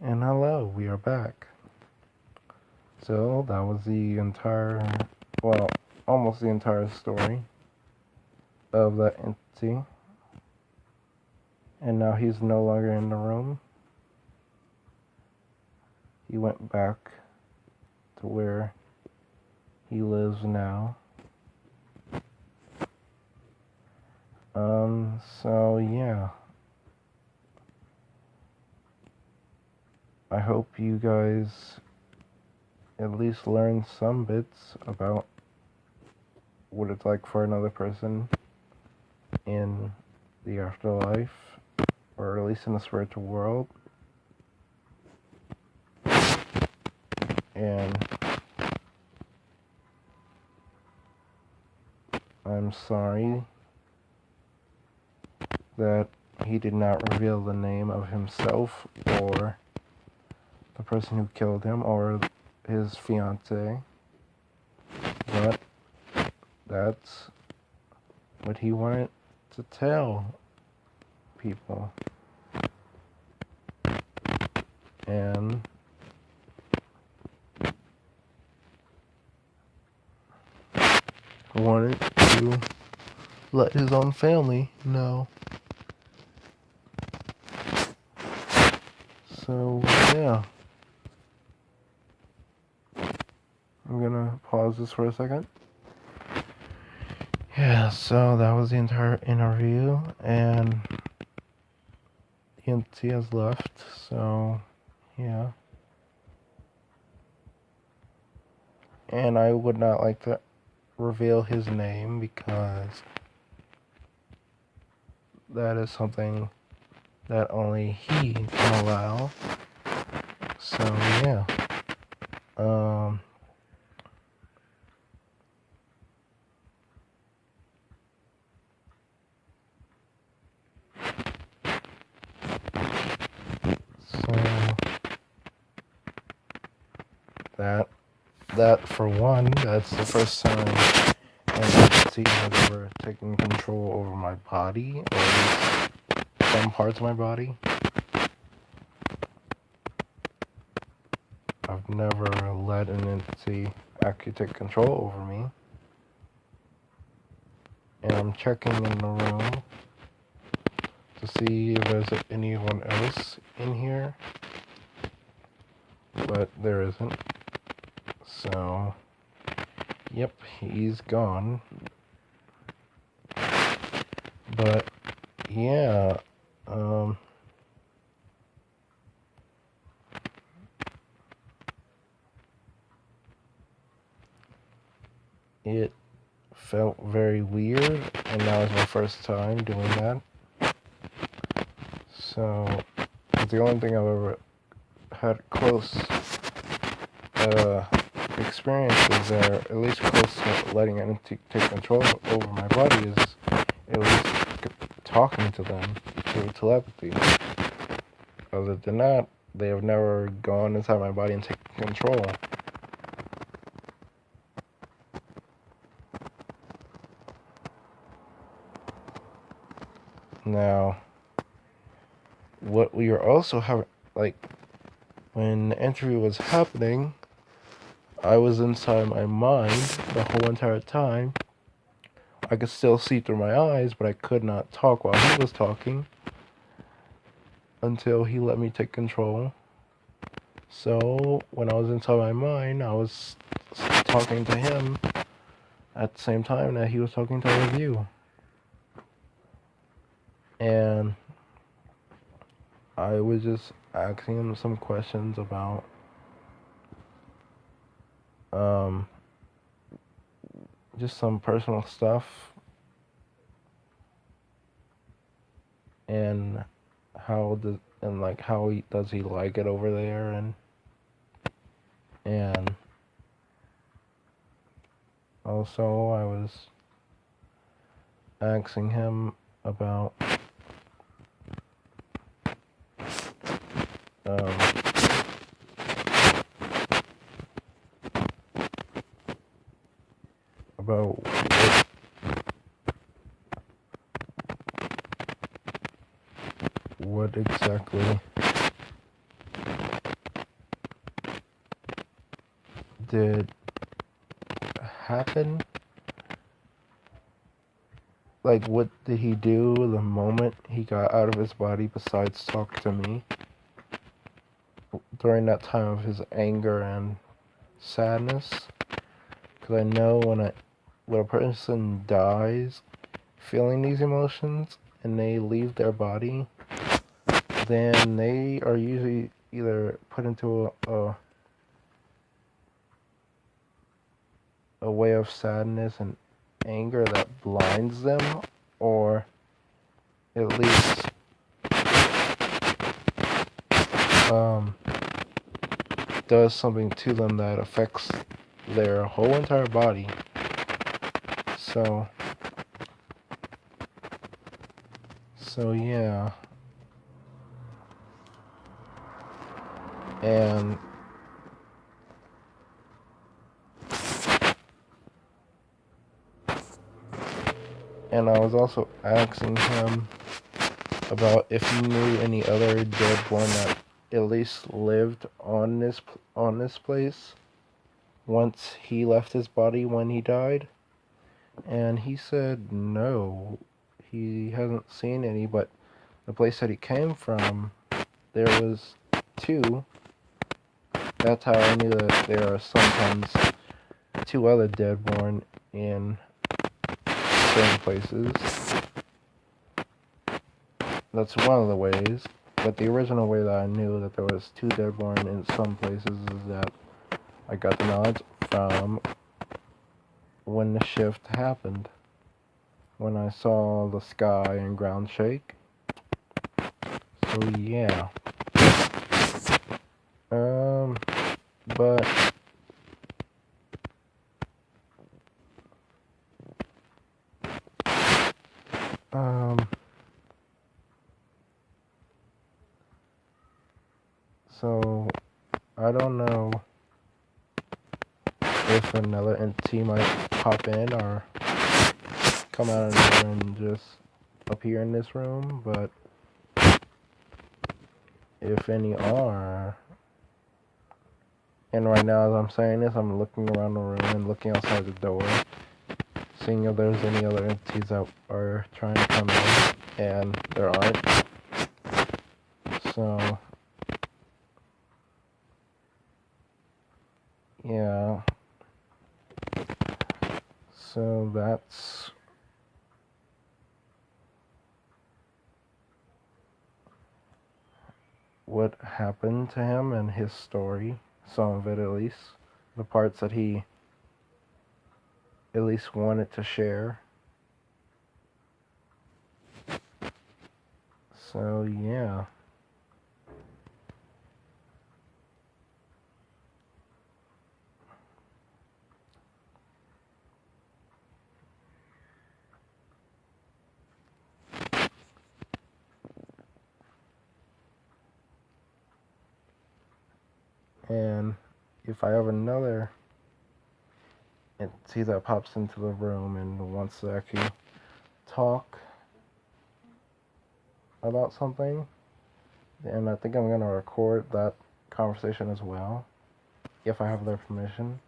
And hello, we are back. So that was the entire, well, almost the entire story of that entity. And now he's no longer in the room. He went back to where he lives now. So yeah. I hope you guys at least learn some bits about what it's like for another person in the afterlife, or at least in the spiritual world. And I'm sorry that he did not reveal the name of himself or the person who killed him or his fiancée, but that's what he wanted to tell people. And wanted to let his own family know. So yeah, I'm gonna pause this for a second. Yeah, so that was the entire interview, and the entity has left, so yeah. And I would not like to reveal his name because that is something that only he can allow. So yeah. So that for one, that's the first time an entity has ever taken control over my body, or at least some parts of my body. I've never let an entity actually take control over me. And I'm checking in the room to see if there's anyone else in here, but there isn't. So, yep, he's gone. But yeah, it felt very weird, and that was my first time doing that. So, it's the only thing I've ever had close experiences that are at least close to letting an entity take control over my body is at least talking to them through telepathy. Other than that, they have never gone inside my body and taken control. Now, what we were also having, like, when the interview was happening, I was inside my mind the whole entire time. I could still see through my eyes, but I could not talk while he was talking until he let me take control. So, when I was inside my mind, I was talking to him at the same time that he was talking to all of you. And I was just asking him some questions about just some personal stuff and how does he like it over there, and also I was asking him about about what exactly did happen? Like, what did he do the moment he got out of his body besides talk to me? During that time of his anger and sadness? Because I know when a person dies feeling these emotions and they leave their body, then they are usually either put into a way of sadness and anger that blinds them, or at least does something to them that affects their whole entire body. So yeah. And I was also asking him about if he knew any other Deadborn that at least lived on this place once he left his body when he died, and he said no, he hasn't seen any, but the place that he came from, there was two. That's how I knew that there are sometimes two other Deadborn in certain places. That's one of the ways, but the original way that I knew that there was two Deadborn in some places is that I got the knowledge from when the shift happened. When I saw the sky and ground shake. So yeah. But so I don't know if another entity might pop in or come out of nowhere and just appear in this room, but if any are, and right now as I'm saying this, I'm looking around the room and looking outside the door, seeing if there's any other entities that are trying to come in, and there aren't. So yeah. So that's what happened to him and his story. Some of it, at least. The parts that he at least wanted to share. So yeah. And if I have another entity that pops into the room and wants to actually talk about something, and I think I'm going to record that conversation as well, if I have their permission.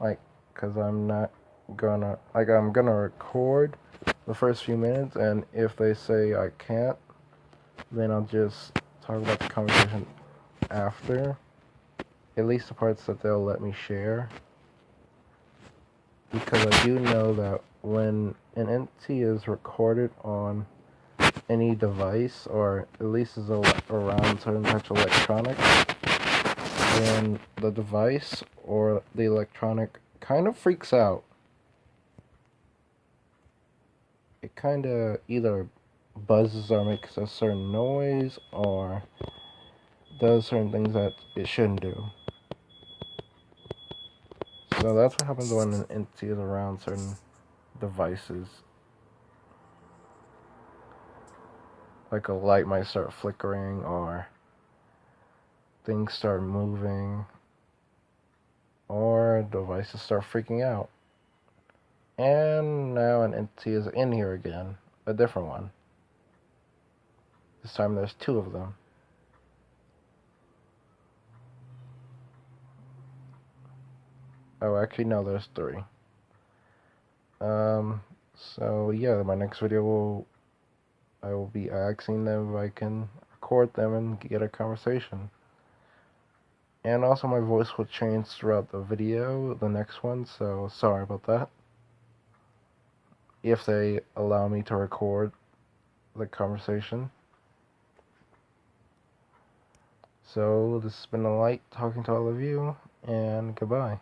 Like, because I'm not gonna, like, I'm gonna record the first few minutes, and if they say I can't, then I'll just talk about the conversation after, at least the parts that they'll let me share, because I do know that when an entity is recorded on any device, or at least is around certain types of electronics, then the device or the electronic kind of freaks out. It kind of either buzzes or makes a certain noise or does certain things that it shouldn't do. So that's what happens when an entity is around certain devices. Like a light might start flickering, or things start moving, or devices start freaking out. And now an entity is in here again, a different one. This time there's two of them. Oh, actually, no, there's 3. So yeah, my next video I will be asking them if I can record them and get a conversation. And also my voice will change throughout the video, the next one, so sorry about that. If they allow me to record the conversation. So this has been a light talking to all of you, and goodbye.